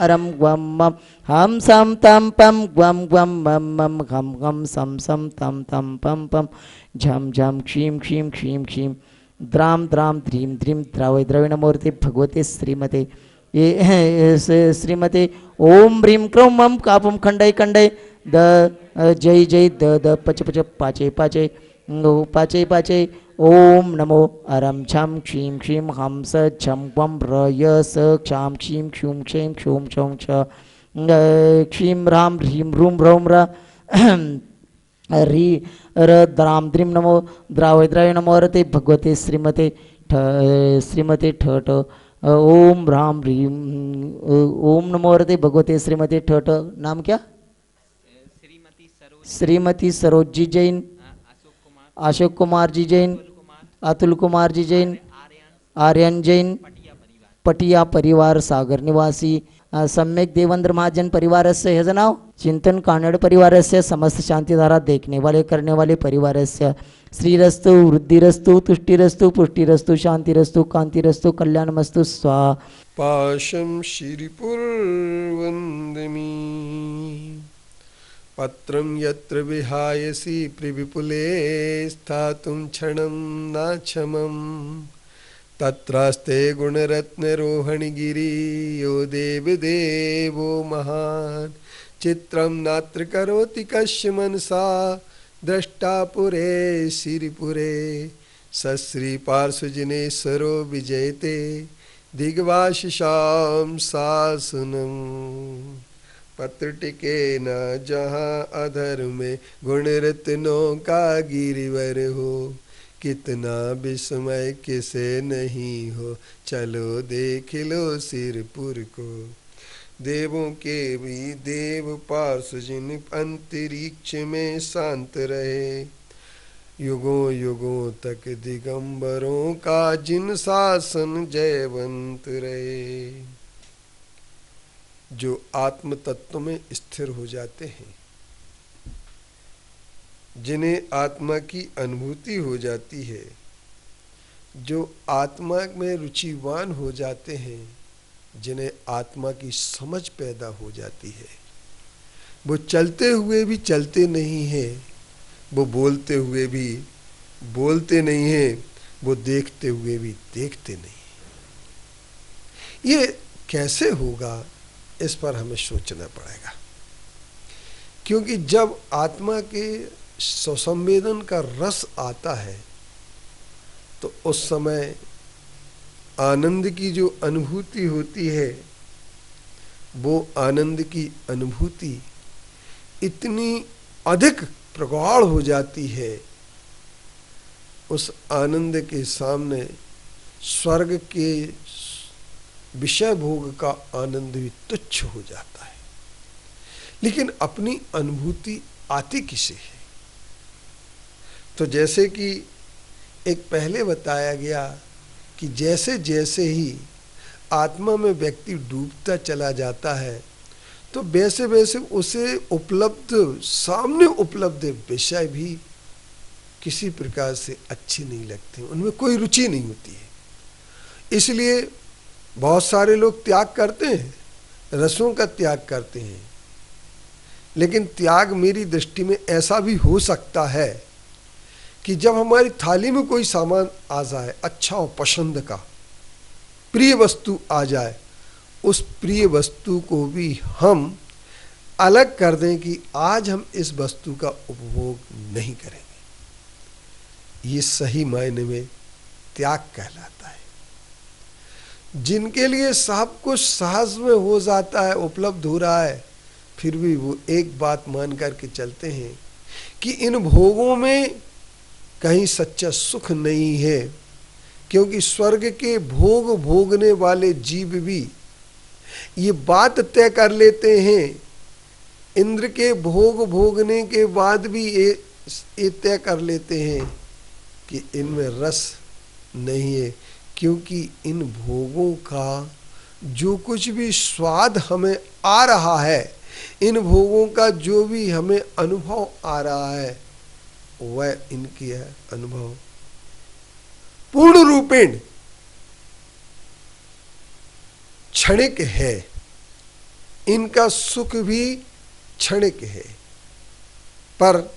अरम ग्वम मम हम सम तम पम ग्वम ग्वम मम मम घम घम सम सम तम तम पम पम झम झम क्षीम क्षीम क्षीम क्षीम द्राम द्राम ध्रीम ध्रीम द्रावय द्रविणमूर्ति भगवते श्रीमते ये श्रीमते ओम ह्रीम क्रौम मम कापम खंडय खंडय द जय जय द द पच पच पाचे पाचे पाचे पाचे ओम नमो अरम छम क्षीम क्षीम हम स झम वम र य स क्षाम क्षीम क्षूम क्षेम क्षोम क्षौम छ क्षीम राम ह्रीम रूम रौम र री र द्राम द्रीम नमो द्रावय द्रावय नमो रते भगवते श्रीमते श्रीमते ठ ठ ओम राम ह्रीम ओम नमो रते भगवते श्रीमते ठ ठ नाम क्या श्रीमती सरोजी जैन अशोक कुमार जी जैन अतुल कुमार जी जैन आर्यन जैन पटिया परिवार सागर निवासी सम्यक देवेंद्र महाजन परिवार से है जनाव चिंतन कानड़ परिवार से समस्त शांतिधारा देखने वाले करने वाले परिवार से श्रीरस्तु वृद्धिरस्तु तुष्टिरस्तु पुष्टिरस्तु शांतिरस्तु कांतिरस्तु कल्याणमस्तु स्वा पाशं श्रीपुरवंदमी पत्रं यत्र विहायसि प्रविपुले स्थातुं क्षणं नाक्षमम् तत्रास्ते गुणरत्नरोहणगिरि यो देवदेवो महान् चित्रं नात्र करोति कस्य मनसा द्रष्टा पुरे श्रीपुरे सश्रीपार्श्वजनेश्वरो विजयते दिग्वाशिषां सासनम् पत्र टिके न जहाँ अधर में गुण रत्नों का गिरिवर हो कितना विस्मय किसे नहीं हो चलो देख लो सिरपुर को देवों के भी देव पार्श्वजन अंतरिक्ष में शांत रहे युगों युगों तक दिगंबरों का जिन शासन जयवंत रहे। जो आत्म तत्व में स्थिर हो जाते हैं, जिन्हें आत्मा की अनुभूति हो जाती है, जो आत्मा में रुचिवान हो जाते हैं, जिन्हें आत्मा की समझ पैदा हो जाती है, वो चलते हुए भी चलते नहीं हैं, वो बोलते हुए भी बोलते नहीं हैं, वो देखते हुए भी देखते नहीं। ये कैसे होगा, इस पर हमें सोचना पड़ेगा, क्योंकि जब आत्मा के स्वसंवेदन का रस आता है तो उस समय आनंद की जो अनुभूति होती है, वो आनंद की अनुभूति इतनी अधिक प्रगाढ़ हो जाती है, उस आनंद के सामने स्वर्ग के विषय भोग का आनंद भी तुच्छ हो जाता है। लेकिन अपनी अनुभूति आती किसे है? तो जैसे कि एक पहले बताया गया कि जैसे जैसे ही आत्मा में व्यक्ति डूबता चला जाता है, तो वैसे वैसे उसे उपलब्ध सामने उपलब्ध विषय भी किसी प्रकार से अच्छे नहीं लगते, उनमें कोई रुचि नहीं होती है। इसलिए बहुत सारे लोग त्याग करते हैं, रसों का त्याग करते हैं, लेकिन त्याग मेरी दृष्टि में ऐसा भी हो सकता है कि जब हमारी थाली में कोई सामान आ जाए, अच्छा और पसंद का प्रिय वस्तु आ जाए, उस प्रिय वस्तु को भी हम अलग कर दें कि आज हम इस वस्तु का उपभोग नहीं करेंगे। ये सही मायने में त्याग कहलाता है। जिनके लिए सब कुछ सहज में हो जाता है, उपलब्ध हो रहा है, फिर भी वो एक बात मान करके चलते हैं कि इन भोगों में कहीं सच्चा सुख नहीं है, क्योंकि स्वर्ग के भोग भोगने वाले जीव भी ये बात तय कर लेते हैं, इंद्र के भोग भोगने के बाद भी ये तय कर लेते हैं कि इनमें रस नहीं है, क्योंकि इन भोगों का जो कुछ भी स्वाद हमें आ रहा है, इन भोगों का जो भी हमें अनुभव आ रहा है, वह इनकी अनुभव पूर्ण रूपेण क्षणिक है। इनका सुख भी क्षणिक है। पर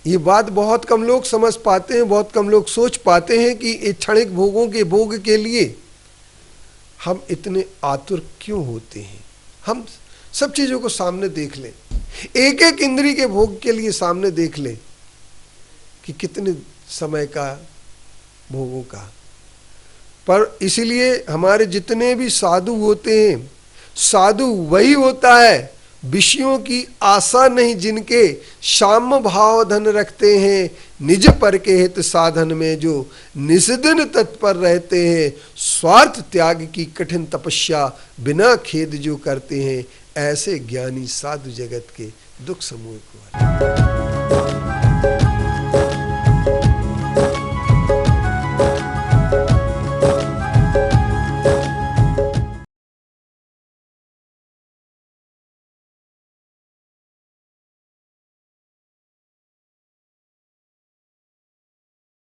ये बात बहुत कम लोग समझ पाते हैं, बहुत कम लोग सोच पाते हैं कि ये क्षणिक भोगों के भोग के लिए हम इतने आतुर क्यों होते हैं। हम सब चीजों को सामने देख लें, एक एक इंद्री के भोग के लिए सामने देख लें कि कितने समय का भोगों का। पर इसीलिए हमारे जितने भी साधु होते हैं, साधु वही होता है विषयों की आशा नहीं जिनके साम्य भाव धन रखते हैं, निज पर के हित साधन में जो निस्दिन तत्पर रहते हैं, स्वार्थ त्याग की कठिन तपस्या बिना खेद जो करते हैं, ऐसे ज्ञानी साधु जगत के दुख समूह को